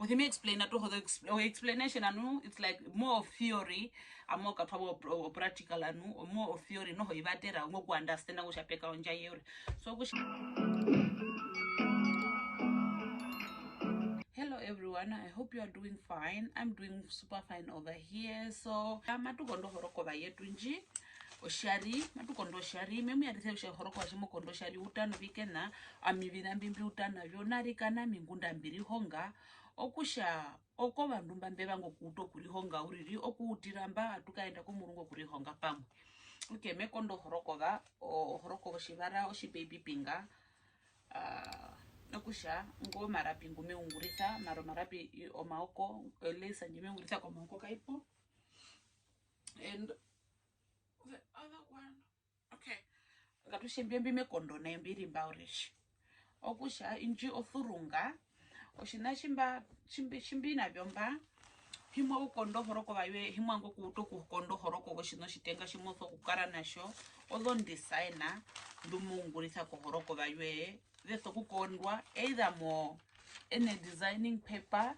But he may explain that to explanation anu it's like more of theory and more practical anu or more of theory no ivatera ngo ku understand kushapeka onja yuri so hello everyone, I hope you are doing fine. I'm doing super fine over here. So matukondo horokova yetu nji oshari matukondo shari memu yarise ushe horokova shimo kondo shari utano vikena amivina mbimbi utana vyonari kana mingunda mbiri honga okusha oko vandu mbambe vango kuto kuri honga uriri okuutiramba atukaenda kumurungo kuri honga pamwe. Okay, mekondo horokova o horokova shivara oshi baby pinga nokusha ngo marapi ngume ungurisa marapi omaoko lesa njime ungurisa kwa maoko kaipo. And the other one, okay, ngatushe mbembi mekondo na mbiri mbaurish okusha inji othurunga oshina shimbi na byomba himo ukondo horoko bawe himo ngo kuto ku kondo horoko goshino shitenga shimoso kukara nasho ozo designer ndumungurisa ko horoko bawe veso kukondwa either more in a designing paper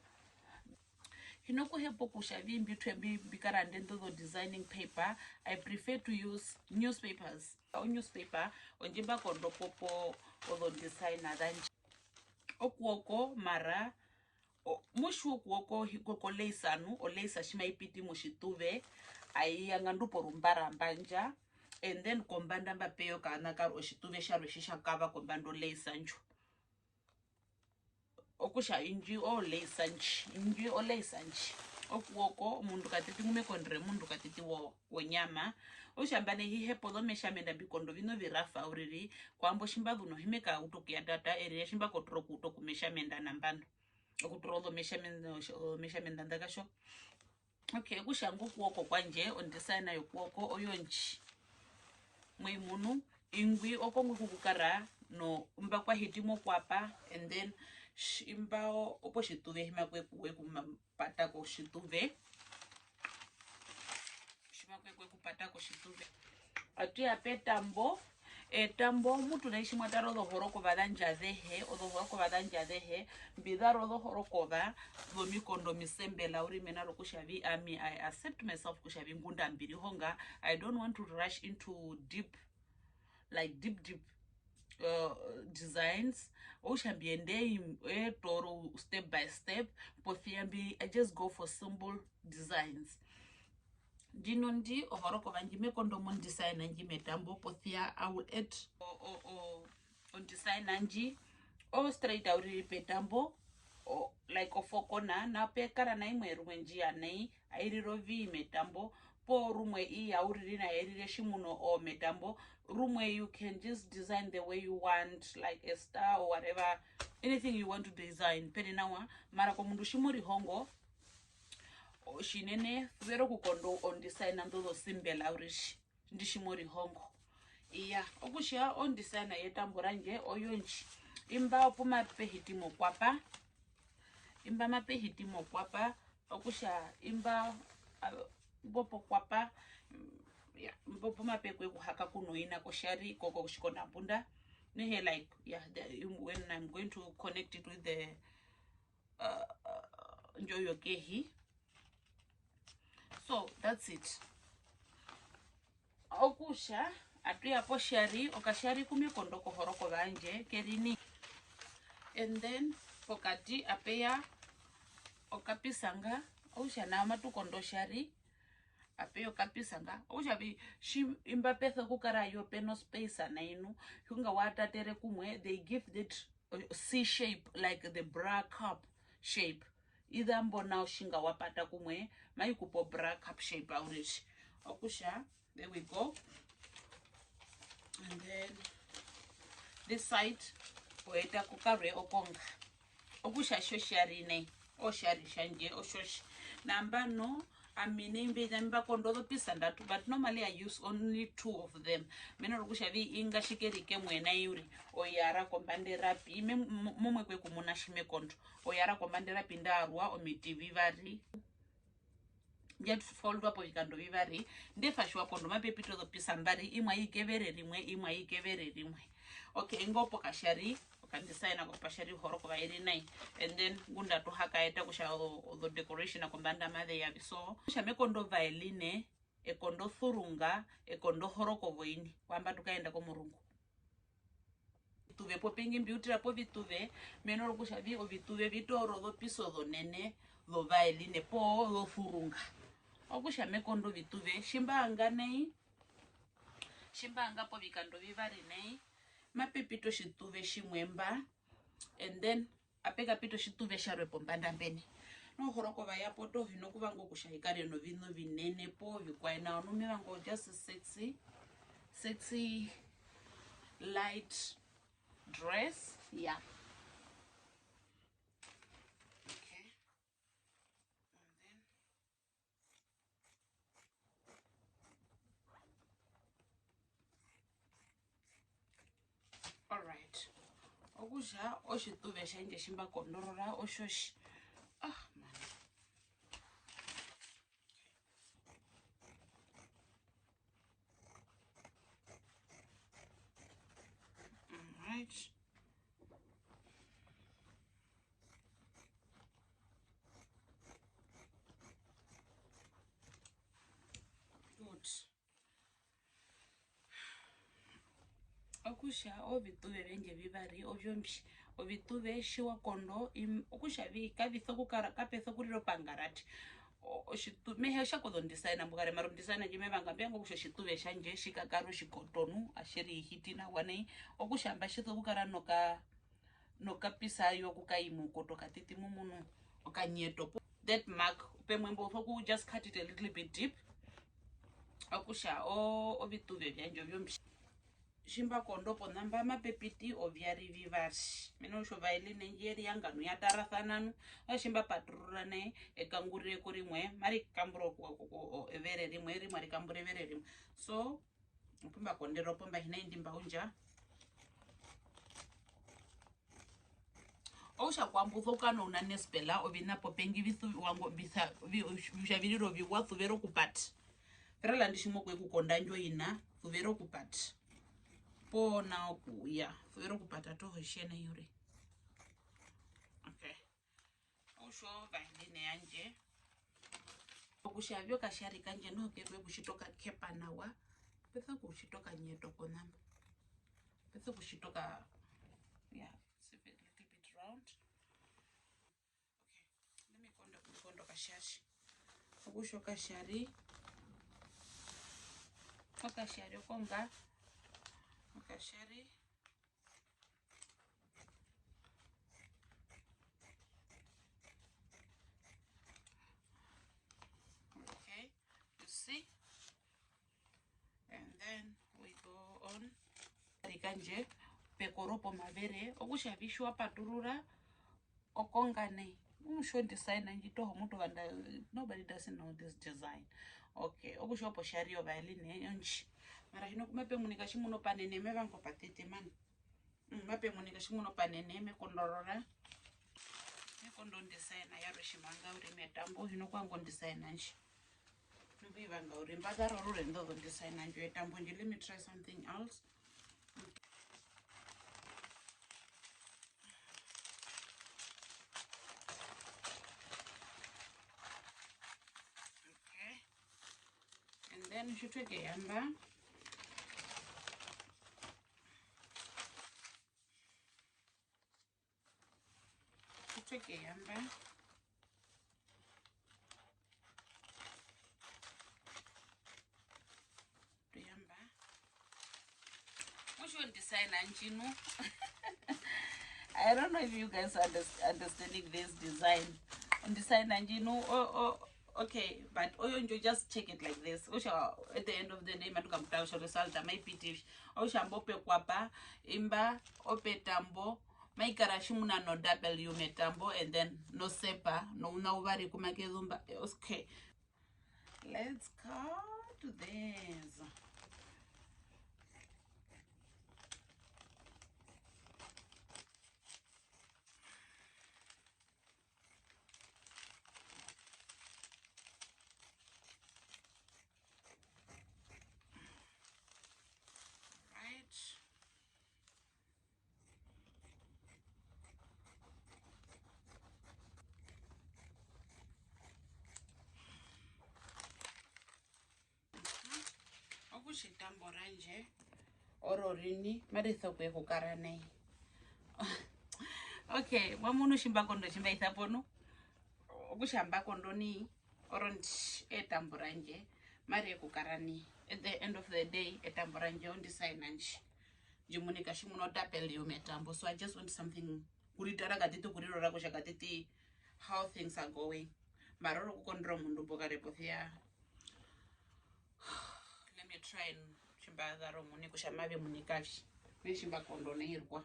hinokuhepo kushavi mbitwembi bikarande ndozo designing paper. I prefer to use newspapers or newspaper onjimba kondo popo ozo designer than okuoko mara mushu okuoko hikoko leisanu o leisa shima ipiti mushituve ayanga ndupo rumbara mbanja and then kombanda mbapeyo kana karo oshituve sharo shishakava kombando leisanju okusha inji o leisanji inji o leisanji okuoko mundu katiti ngumekondre mundu katiti wo nyama ushambane hihepo lo meshamenda bikondo vino virafa uriri kwambo shimba vuno himeka utokia data ere shimba kotro kuto kumeshamenda nambano okutrozo meshamenda ndakasho. Okay, kushangu kuoko kwanje on designer yokuoko oyonji mwimunhu ingwi okongu kukukara no mba kwa hitimo kwapa and then imbao opo shituve hima kwe kupata ko shituve shima kwe kupata ko shituve atu ya petambo tambo mutu na ishimwa taro do horokova danja dehe o do horokova danja dehe mbidaro do horokova do mikondo misembe lauri menaro kushavi ami I accept myself kushavi ngunda mbiri honga. I don't want to rush into deep designs oshambiende toro step by step pothiambi I just go for simple designs dinondi ohorokova njime kondo mon design njime tambo pothia I will add on design anji o straight out petambo o like ofokona na pekara na imwe rumwenji anei airiro vi metambo po rumwe I auriri na erire shimuno o metambo rumwe you can just design the way you want like a star or whatever anything you want to design penenawa mara ko mundu shimori hongo shinene vero kukondo on design ndozo simbela urish ndishimori hongo iya okushia on designer yetamboranje oyonji imba opuma pehitimo kwapa imba mapehitimo kwapa okusha imba bopo kwapa yeah bopo mapekwe kuhaka kunoina koshari koko kushikona punda nehe like yeah when I'm going to connect it with the njoyo kehi. So that's it. Okusha atu apo shari okashari kumikondo ko horoko banje kerini and then pokati apeya okapisanga osha na matukondo shari apeyo kapisanga osha bi shim imbapetha kukara yo peno space anainu hunga watatere kumwe they give that C shape like the bra cup shape either mbona oshinga wapata kumwe maikupo bra cup shape aurish okusha there we go. And then this side oeta kukare okonga okusha shoshari ne oshari shanje oshosh namba no amine mbeza mba kondodo pisa ndatu but normally I use only 2 of them meno rokusha vi inga shikerike mwena yuri oyara kombande rapi momwe kwe kumuna shime kondo oyara kombande rapi ndarwa omiti vivari yet fold up vikando vivari ndefashwa kondo mapepito do pisa mbari imwa ikevere rimwe imwa ikevere rimwe. Okay, ngopo kashari kandisaina kwa Otjari-Tjihorokova iri nai, and then gunda to hakaeta kusha the decoration akombanda madhe yavi. So shame kondo violine ekondo thurunga ekondo horokovo ini kwamba tukaenda ko murungu tuve popingi mbiutira po vituve menoro kusha vi o vituve vitoro do piso do nene do violine po do thurunga okusha mekondo vituve shimbanga nei shimbanga po vikando vivari nei mapepito shituve shimwemba, and then apeka pito shituve sharwe pombanda mbeni no Horokova yapo to vino kuvango kushaikare no vino vinene po vikwaina no mivango just sexy light dress. Yeah, okay. And then all right, okusha oshituve shanje shimba kondorora oshoshi. Ah man, all right. Good. Okusha ovituve venje vivari ovyomshi ovituve shiwa kondo okusha vi kavitho kukara kapetho kuriro pangarati oshitu mehe shakodo designer mbukare maro designer jime vanga mbengo kusha shituve shanje shikakaro shikotonu ashiri hitina wane okushamba shitho kukara noka pisayo kukaimu koto katiti mumunu okanyeto that mark pemwembo foku just cut it a little bit deep okusha ovituve vyanje vyomshi shimba kondo po namba mapepiti ovyari vivari mino sho violine njeri yangano yatarathananu ashimba paturura ne ekangurire kurimwe mari kamburo ko evere rimwe ari kambure vere rimwe so mpumba kondero pomba hina indimba unja osha kwambutho kana una nespela obina popengi vithu wango bitha vishaviriro viwathu vero kupati ferala ndishimo kwekukonda njo ina vero kupati pona okuya vero kupata toho shene yuri. Okay, osho violine yanje okushavyo kashari kanje no kekwe kushitoka kepa nawa petha kushitoka nyeto konamba petha kushitoka yeah it's a little bit round. Okay, let me kondo kashashi okusho kashari okomba okashari okay, you see, and then we go on rikanje pekoropo mavere okushavishwa paturura okongane show design and jitoho mutu vanda nobody doesn't know this design. Okay, okushopo shario violine yonchi mara hino kumepe munika shimuno panene mevango patete man mape munika shimuno panene mekondorora mekondo designer yaro shimanga uri metambo hino kwango designer nchi mbivanga uri mbagaro rure ndo designer njo etambo nje. Let me try something else. Okay, and then you should take a yamba. Take a yamba. Which one designer Anjino? I don't know if you guys are understanding this design. On design Anjino, okay, but you just check it like this. At the end of the day, matukamta usho result my pitish. Oshambope kwapa imba ope tambo. Maikara shimuna no W metambo and then no sepa no uvari kumakezumba. Okay, let's go to this. shitambo ranje ororini maritho kwe kukarane. Okay, wamuno shimba kondo shimba ithapono okushamba kondo ni oronti etambo ranje mari kukarani. At the end of the day etambo ranje on design nanje jimunika shimuno tapeli umetambo. So I just want something kuritara gatito kurirora kushagatiti how things are going. Maroro kukondro mundu bokare pothia. Let me try and shimba garo muni kushamabe munikashi. Me shimba kondo neirwa.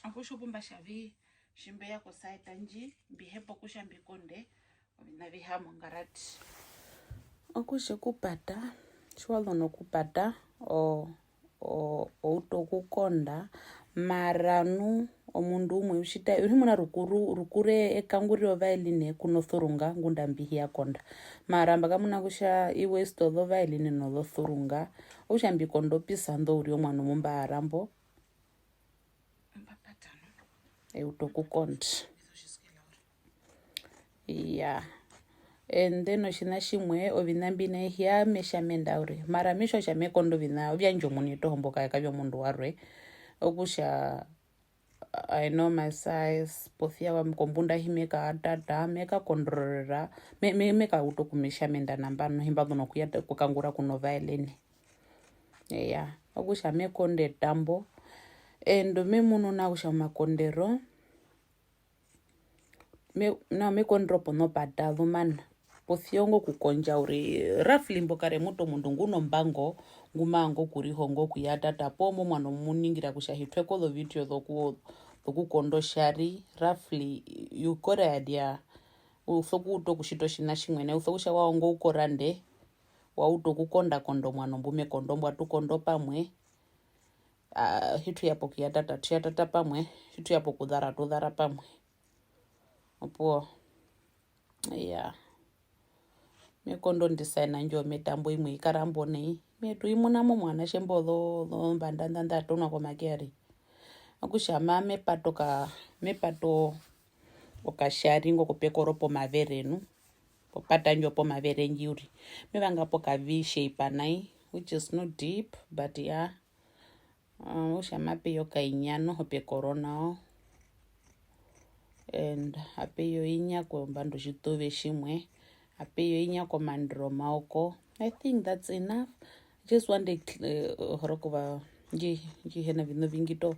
Akushubumba shavi shimbe yako saita nji bihepo kushambi konde na vihamu ngarati. Akushe kupata shwalo no kupata o utokukonda maranu omundu umwe ushita urimuna rukure ekanguriro vailine kunothurunga ngunda mbihi yakonda maramba kamuna kusha iwesto tho vailine no thothurunga ushambi kondo pisando uri omwana mumba arambo utokukonda yeah. And then oshina shimwe ovinambina hia meshamenda uri mara misho shame kondo vina vyanjo munito homboka yakavyo mundu warwe okusha I know my size pothia wa mkombunda himeka atata meka kondrora meka utokumeshamenda nambano himbado no kuyata kukangura kuno violin yeah okusha mekonde tambo endo memuno na kusha makondero me kondropo no padalo man pothiongo kukonja uri roughly mbokare muto mundu nguno mbango ngumango kuri hongo kuyatata pomo mwana muningira kushahitwe ko the video doku kondo shari roughly you got an idea usoku utokushito shina shimwene usokusha waongo ukorande wa utokukonda kondo mwana mbume kondo mbwatu kondo pamwe hitu yapo kuyatata pamwe hitu yapo kudhara pamwe opo yeah mekondo ndisaina njo metambo imwe ikarambo nei metu imuna mo mwana shembo lo mbandanda tona kwa makeri akushama mepato okashari ngo kupekoro po maverenu popata njo po mavere njuri mevanga po ka v shape anai which is not deep but yeah ushama pe yo kainyano hopekoro nao and apeyo inya kwa mbando shitove shimwe apeyo inya kwa mandro maoko. I think that's enough. Just one day Horokova nji hena vino vingito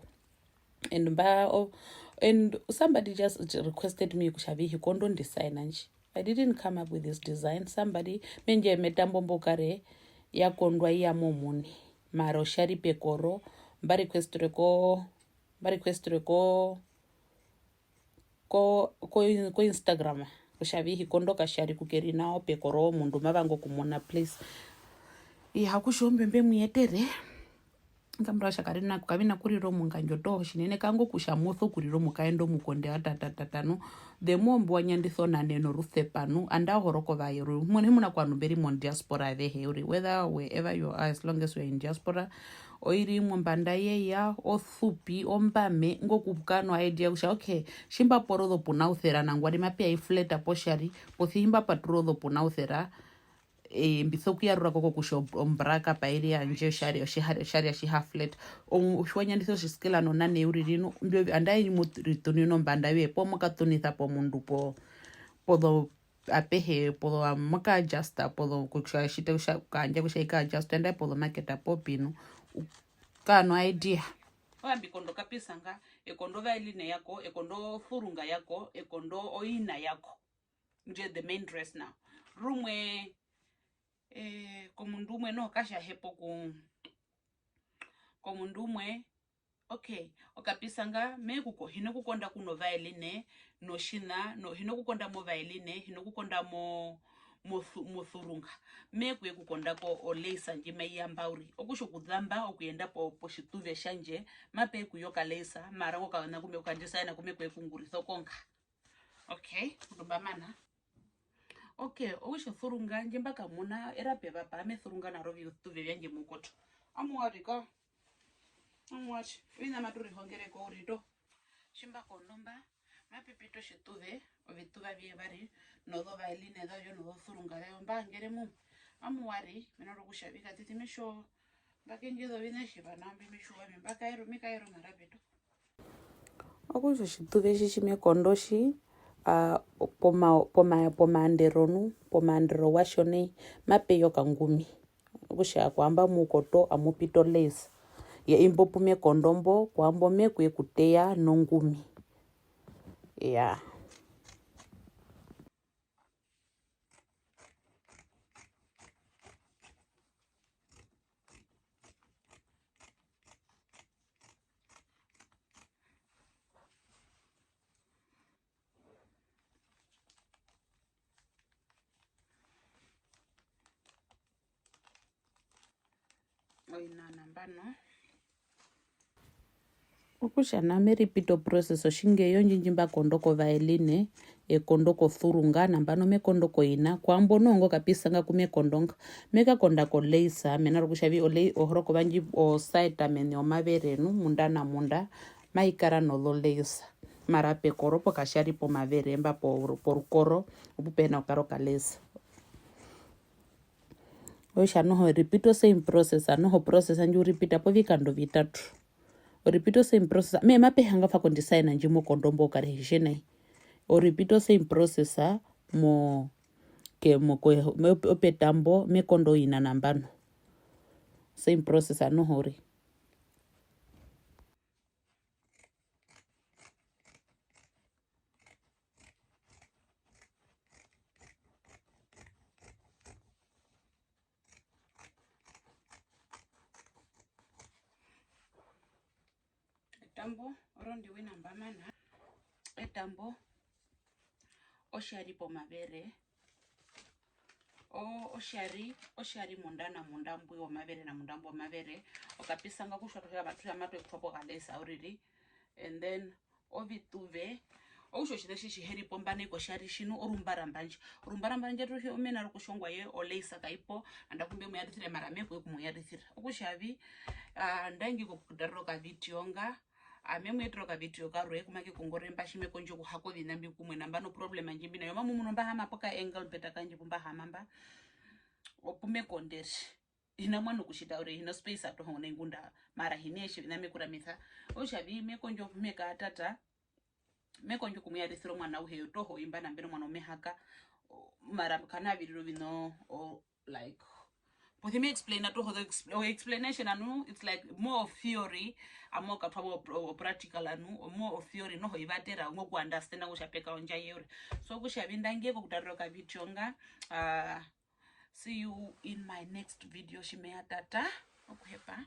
and somebody just requested me kushavi hikondo design anji. I didn't come up with this design. Somebody menje metambo mbokare ya kondwa ya momuni maro shari pekoro mbari requestre ko Instagram kushavi hikondo kashari kukeri nao pekoro mundu mavango kumona please hakushombe mbe muyetere ngamra shakarina kukavina kuriro munganjoto shinene kango kushamotho kuriro mukaendo mukonde atatatano the mombo wanyandithona neno ruthepanu anda Horokova yiru mone muna kwanu beri mon diaspora the heuri wherever you are as long as you are in diaspora oiri mbanda yeya othupi ombame ngokupkano idea kusha okay shimba poro puna uthera nangwadi mapia ifleta poshari pothimba patro puna uthera mbithoku ya rura koko kusho ombraka pairi anje shari shi halflet ushwanya nditho shiskela no nane uri rino mbyo andai muritoni no mbanda we pomo katonitha po mundu po apehe po maka adjusta po kusha shite kusha kanja kusha ika adjust enda po market popino kano idea wambi kondo kapisanga ekondo vailine yako ekondo furunga yako ekondo oina yako nje the main dress now rumwe komundumwe no kasha hepo komundumwe okay okapisanga mekuko hino kukonda kuno vailine no shina no hino kukonda mo vailine hino kukonda mo thurunga mekwe kukonda ko olesa njime yambauri okusho kudhamba okuyenda po shituve shanje mape kuyoka lesa mara okana kume ukandisaina kumekwe kunguritho konka okay ndubamana okay okusho thurunga njemba kamuna erape papa me thurunga na rovi tuve byanje mukoto amwarika wina maturi hongere ko urito shimba kondomba mapipito shituve ovituva bye bari no do vailine do yo no do thurunga de mbangere mu amuwari mina rokushavika titi misho bakengezo vine shivanambi mishuwa mimbakairo mikairo marabeto okusho shituve shimekondoshi pomaanderonu pomaandero washone mapeyo kangumi kusha kwamba mukoto amupito lesa ya imbo pume kondombo kwambo mekwe kuteya nongumi ya oinanambano okusha name repeat process oshingeyo njinjimba kondoko vaeline ekondoko thurunga nambano mekondoko ina kwambo nongo kapisanga kumekondonga mekakondako leisa mena rokushavi olei ohoroko vanji o side amene omaverenu munda na munda maikara nolo leisa mara pekoro pokashari pomaveremba porukoro opupena okaroka leisa osha noho repeat same process anoho process anji repeat apo vikando vitatu repeat same process me mapehanga fa kondisaina njimo kondombo karehishene o repeat same process mo ke mo opetambo me kondo ina nambano same process anoho ri etambo orondi wina mbamana etambo oshari pomavere oshari mundana mundambwe omavere na mundambo omavere okapisanga kushotokera vatu yamato ekutopo kalesa uriri and then ovituve ousho shite shiheri pombane koshari shinu orumbarambanje tuhe omena rokushongwa ye oleisa kaipo andakumbe muyarithire marame kwe kumuyarithira okushavi ndangi kokudaroka vitionga amemwetroka video karwe kumake kongoremba shime konjo kuhako vinambi kumwe nambano problem anjimbi na yoma munomba hama poka angle beta kanje pumba hamamba opume konderi ina mwanu kushita ure ina space ato hone ngunda mara hineshi viname kuramisa oshavi mekonjo kumeka tata mekonjo kumuyarithiro mwana uheyo toho imba nambeno mwana omehaka mara kana viriro vino like but me explain that the explanation anu it's like more of theory amo kapabo practical anu more of theory no ivatera ngoku understand kushapeka onja yeure so kushavindange kokutaroka vitonga see you in my next video shimeya tata okuhepa